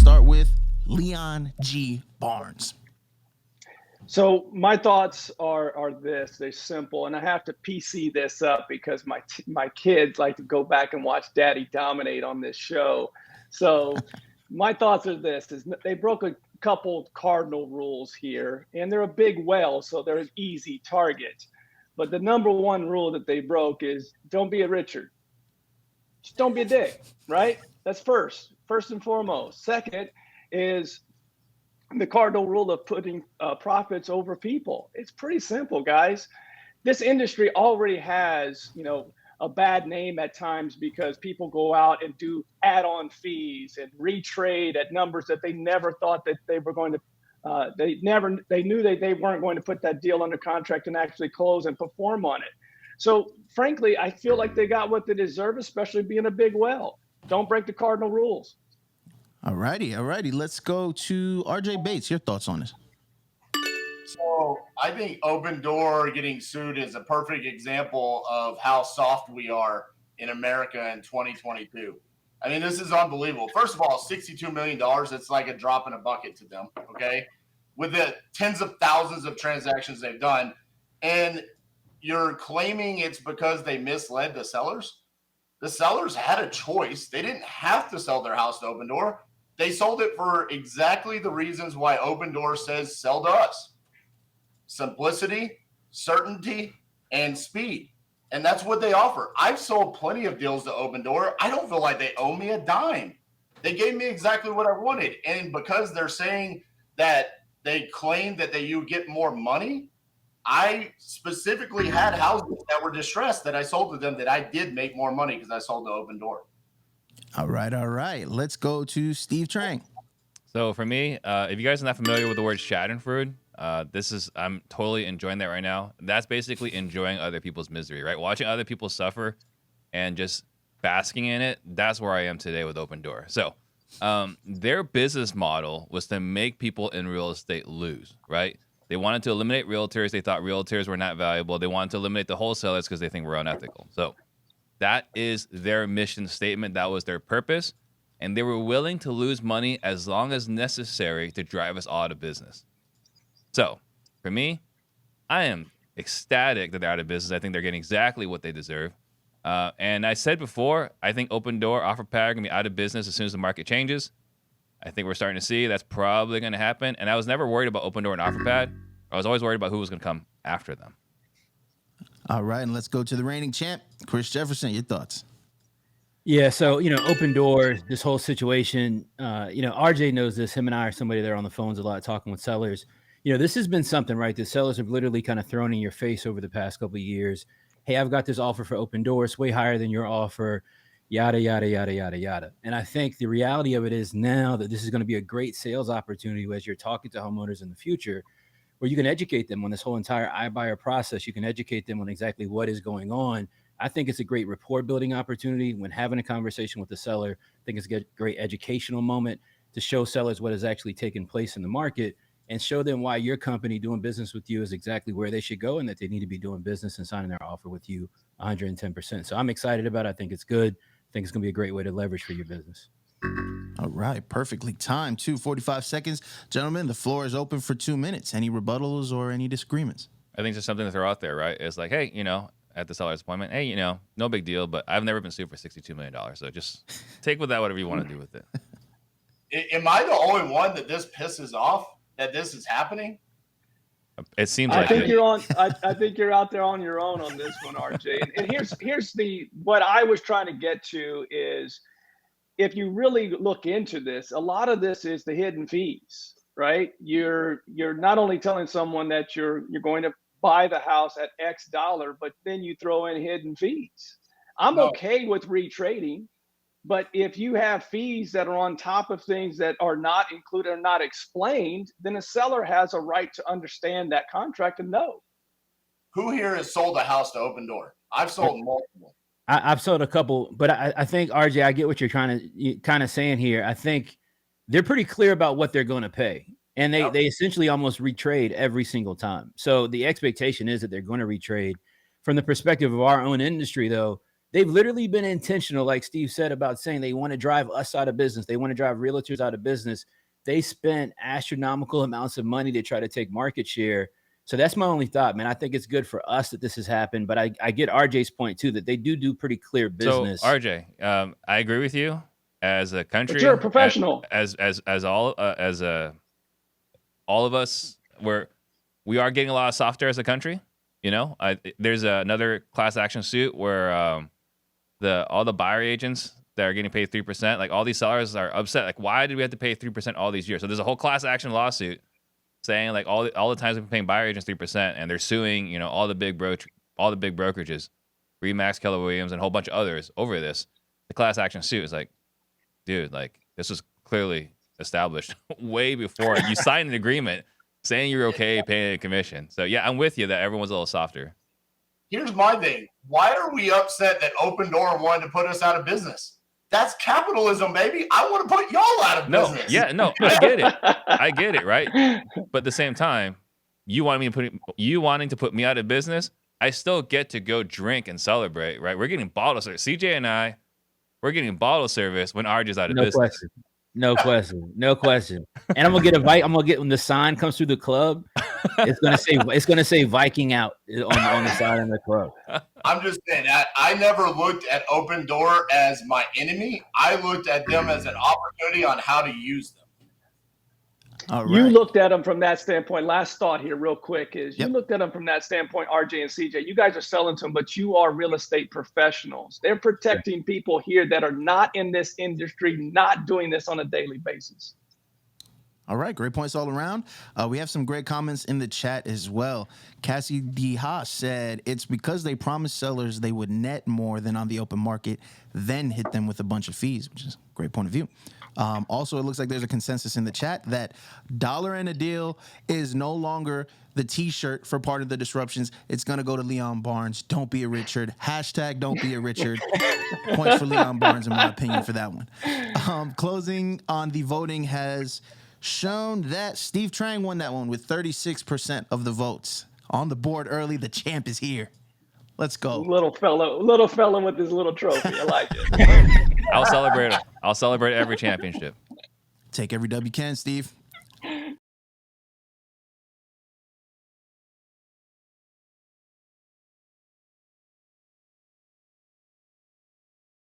start with Leon G. Barnes. So my thoughts are this. They're simple, and I have to PC this up because my kids like to go back and watch Daddy dominate on this show. So my thoughts are this: is they broke a couple cardinal rules here, and they're a big whale, so they're an easy target. But the number one rule that they broke is don't be a Richard. Just don't be a dick, right? That's first and foremost. Second is the cardinal rule of putting profits over people. It's pretty simple, guys. This industry already has, a bad name at times because people go out and do add-on fees and retrade at numbers that they never thought that they were going to. They knew that they weren't going to put that deal under contract and actually close and perform on it. So frankly, I feel like they got what they deserve, especially being a big whale. Don't break the cardinal rules. All righty. Let's go to RJ Bates. Your thoughts on this? So I think Opendoor getting sued is a perfect example of how soft we are in America in 2022. I mean, this is unbelievable. First of all, $62 million, it's like a drop in a bucket to them, okay? With the tens of thousands of transactions they've done. And you're claiming it's because they misled the sellers? The sellers had a choice. They didn't have to sell their house to Opendoor. They sold it for exactly the reasons why Opendoor says sell to us. Simplicity, certainty, and speed. And that's what they offer. I've sold plenty of deals to Opendoor. I don't feel like they owe me a dime. They gave me exactly what I wanted. And because they're saying that they claim that you get more money, I specifically had houses that were distressed that I sold to them that I did make more money because I sold to Opendoor. All right. Let's go to Steve Trang. So for me, if you guys are not familiar with the word Schadenfreude, I'm totally enjoying that right now. That's basically enjoying other people's misery, right? Watching other people suffer and just basking in it. That's where I am today with Opendoor. So their business model was to make people in real estate lose, right? They wanted to eliminate realtors. They thought realtors were not valuable. They wanted to eliminate the wholesalers because they think we're unethical. So that is their mission statement. That was their purpose. And they were willing to lose money as long as necessary to drive us all out of business. So for me, I am ecstatic that they're out of business. I think they're getting exactly what they deserve. And I said before, I think Opendoor, OfferPad are going to be out of business as soon as the market changes. I think we're starting to see that's probably going to happen. And I was never worried about Opendoor and OfferPad. I was always worried about who was going to come after them. All right, and let's go to the reigning champ, Chris Jefferson. Your thoughts? Yeah, so, Opendoor, this whole situation, RJ knows this. Him and I are somebody there on the phones a lot talking with sellers. This has been something, right? The sellers have literally kind of thrown in your face over the past couple of years. Hey, I've got this offer for Opendoor. It's way higher than your offer, yada, yada, yada, yada, yada. And I think the reality of it is now that this is going to be a great sales opportunity as you're talking to homeowners in the future, where you can educate them on this whole entire iBuyer process. You can educate them on exactly what is going on. I think it's a great rapport building opportunity when having a conversation with the seller. I think it's a great educational moment to show sellers what has actually taken place in the market and show them why your company doing business with you is exactly where they should go and that they need to be doing business and signing their offer with you 110%. So I'm excited about it. I think it's good. I think it's going to be a great way to leverage for your business. All right. Perfectly timed. 45 seconds. Gentlemen, the floor is open for 2 minutes. Any rebuttals or any disagreements? I think it's something to throw out there, right? It's like, hey, at the seller's appointment, hey, no big deal, but I've never been sued for $62 million. So just take with that whatever you want to do with it. Am I the only one that this pisses off that this is happening? It seems I like think it. you're on. I think you're out there on your own on this one, RJ. And here's what I was trying to get to is, if you really look into this, a lot of this is the hidden fees, right? You're not only telling someone that you're going to buy the house at X dollar, but then you throw in hidden fees. I'm okay with retrading, but if you have fees that are on top of things that are not included or not explained, then a seller has a right to understand that contract and know. Who here has sold a house to Opendoor? I've sold multiple. I've sold a couple, but I think, RJ, I get what you're kind of saying here. I think they're pretty clear about what they're going to pay. And they essentially almost retrade every single time. So the expectation is that they're going to retrade. From the perspective of our own industry, though, they've literally been intentional, like Steve said, about saying they want to drive us out of business. They want to drive realtors out of business. They spent astronomical amounts of money to try to take market share. So that's my only thought, man. I think it's good for us that this has happened, but I get RJ's point too, that they do pretty clear business. So RJ, I agree with you. As a country, But you're a professional. As all of us, we are getting a lot softer as a country. You know, there's another class action suit where all the buyer agents that are getting paid 3%, like all these sellers are upset. Like, why did we have to pay 3% all these years? So there's a whole class action lawsuit saying like all the times we've been paying buyer agents 3%, and they're suing, you know, all the big brokerages, Remax, Keller Williams, and a whole bunch of others over this. The class action suit is like, dude, like this was clearly established way before you signed an agreement saying you're okay paying a commission. So yeah, I'm with you that everyone's a little softer. Here's my thing. Why are we upset that Opendoor wanted to put us out of business? That's capitalism, baby. I want to put y'all out of business. I get it, right? But at the same time, you wanting to put me out of business, I still get to go drink and celebrate, right? We're getting bottle service. CJ and I, we're getting bottle service when RJ's out of business. No question. And I'm gonna get when the sign comes through the club, it's gonna say Viking out on the side of the club. I'm just saying that I never looked at Opendoor as my enemy. I looked at them as an opportunity on how to use them. All right. You looked at them from that standpoint. Last thought here, real quick, is you Yep. looked at them from that standpoint, RJ and CJ. You guys are selling to them, but you are real estate professionals. They're protecting people here that are not in this industry, not doing this on a daily basis. All right, great points all around. We have some great comments in the chat as well. Cassie D. Haas said, it's because they promised sellers they would net more than on the open market, then hit them with a bunch of fees, which is a great point of view. Also, it looks like there's a consensus in the chat that dollar and a deal is no longer the T-shirt for part of the disruptions. It's going to go to Leon Barnes. Don't be a Richard. Hashtag don't be a Richard. Points for Leon Barnes, in my opinion, for that one. Closing on the voting has shown that Steve Trang won that one with 36% of the votes. On the board early, the champ is here. Let's go. Little fella with his little trophy. I like it. I'll celebrate every championship. Take every W you can, Steve.